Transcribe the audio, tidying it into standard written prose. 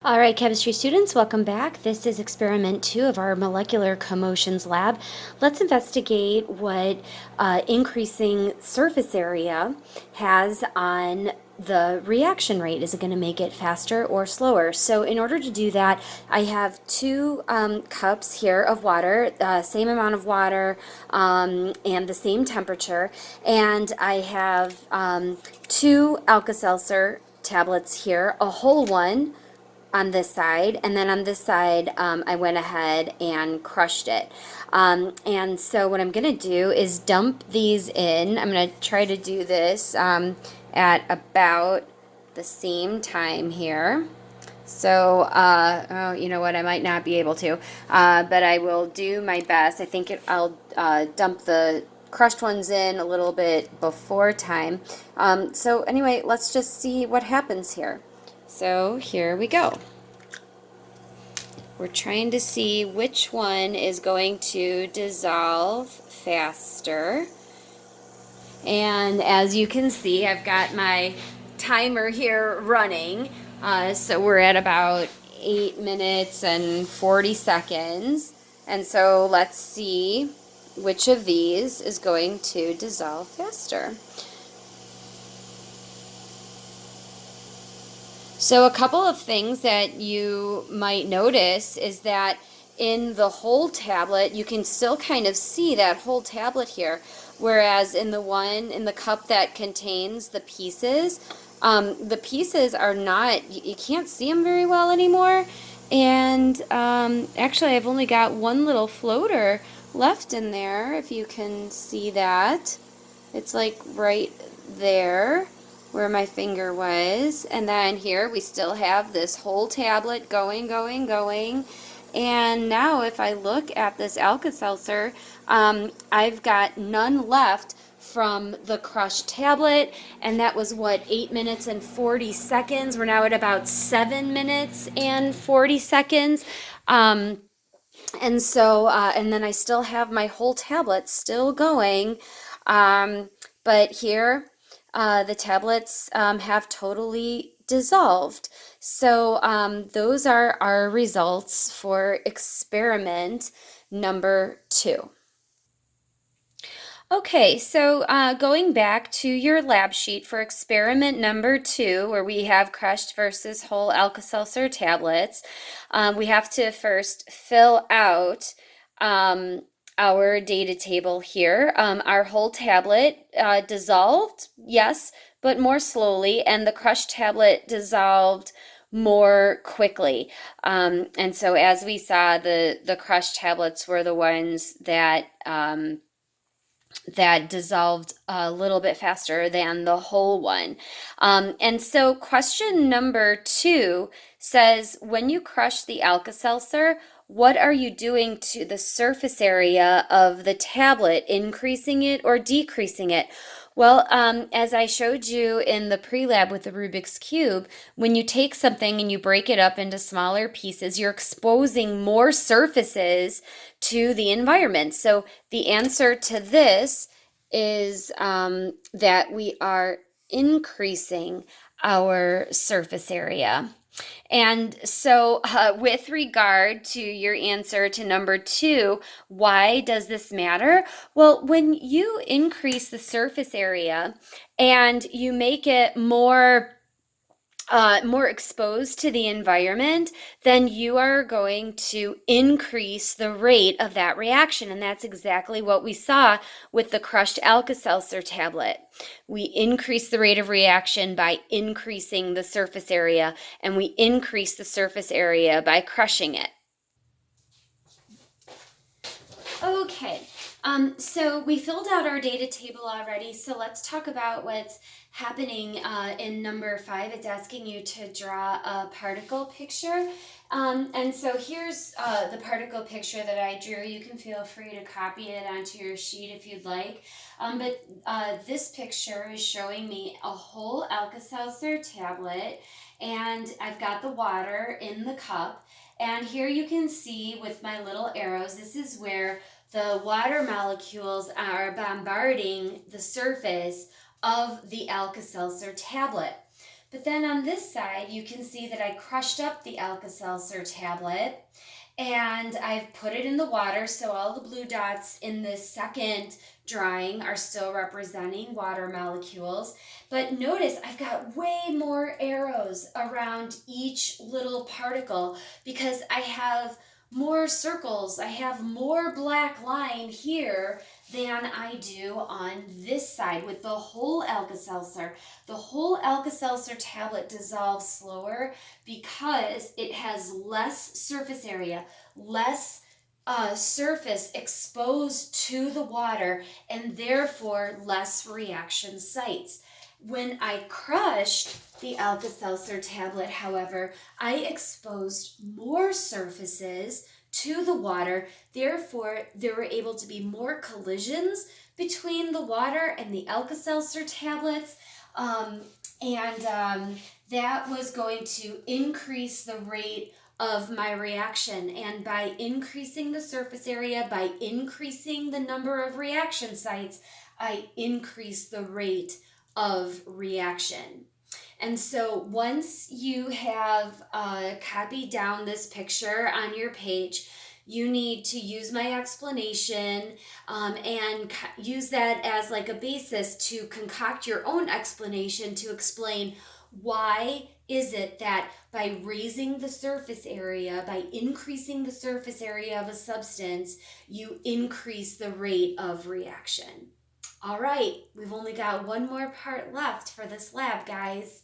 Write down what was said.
All right, chemistry students, welcome back. This is experiment 2 of our molecular commotions lab. Let's investigate what increasing surface area has on the reaction rate. Is it going to make it faster or slower? So in order to do that, I have two cups here of water, same amount of water and the same temperature, and I have two Alka-Seltzer tablets here, a whole one on this side, and then on this side I went ahead and crushed it. And so what I'm gonna do is dump these in. I'm gonna try to do this at about the same time here. So, oh, you know what, I might not be able to, but I will do my best. I think I'll dump the crushed ones in a little bit before time. So anyway, let's just see what happens here. So here we go. We're trying to see which one is going to dissolve faster. And as you can see, I've got my timer here running. So we're at about 8 minutes and 40 seconds. And so let's see which of these is going to dissolve faster. So a couple of things that you might notice is that in the whole tablet, you can still kind of see that whole tablet here, whereas in the cup that contains the pieces are not, you can't see them very well anymore. And actually, I've only got one little floater left in there, if you can see that. It's like right there where my finger was, and then here we still have this whole tablet going. And now if I look at this Alka-Seltzer, I've got none left from the crushed tablet, and that was what, 8 minutes and 40 seconds. We're now at about 7 minutes and 40 seconds. And so and then I still have my whole tablet still going, but here the tablets have totally dissolved. So those are our results for experiment number 2. Okay, so going back to your lab sheet for experiment number 2, where we have crushed versus whole Alka-Seltzer tablets, we have to first fill out our data table here. Our whole tablet dissolved, yes, but more slowly, and the crushed tablet dissolved more quickly. And so as we saw, the crushed tablets were the ones that that dissolved a little bit faster than the whole one. And so question number 2 says, when you crush the Alka-Seltzer, what are you doing to the surface area of the tablet, increasing it or decreasing it? Well, as I showed you in the pre-lab with the Rubik's Cube, when you take something and you break it up into smaller pieces, you're exposing more surfaces to the environment. So the answer to this is that we are increasing our surface area. And so with regard to your answer to number 2, why does this matter? Well, when you increase the surface area and you make it more exposed to the environment, then you are going to increase the rate of that reaction. And that's exactly what we saw with the crushed Alka-Seltzer tablet. We increase the rate of reaction by increasing the surface area, and we increase the surface area by crushing it. Okay, so we filled out our data table already, so let's talk about what's happening in number 5. It's asking you to draw a particle picture. And so here's the particle picture that I drew. You can feel free to copy it onto your sheet if you'd like. But this picture is showing me a whole Alka-Seltzer tablet, and I've got the water in the cup. And here you can see with my little arrows, this is where the water molecules are bombarding the surface of the Alka-Seltzer tablet. But then on this side, you can see that I crushed up the Alka-Seltzer tablet and I've put it in the water, so all the blue dots in this second drawing are still representing water molecules. But notice I've got way more arrows around each little particle because I have more circles. I have more black line here than I do on this side with the whole Alka-Seltzer. The whole Alka-Seltzer tablet dissolves slower because it has less surface area, less surface exposed to the water, and therefore less reaction sites. When I crushed the Alka-Seltzer tablet, however, I exposed more surfaces to the water. Therefore, there were able to be more collisions between the water and the Alka-Seltzer tablets. That was going to increase the rate of my reaction. And by increasing the surface area, by increasing the number of reaction sites, I increase the rate of reaction. And so once you have copied down this picture on your page, you need to use my explanation and use that as like a basis to concoct your own explanation to explain why is it that by raising the surface area, by increasing the surface area of a substance, you increase the rate of reaction. All right, we've only got one more part left for this lab, guys.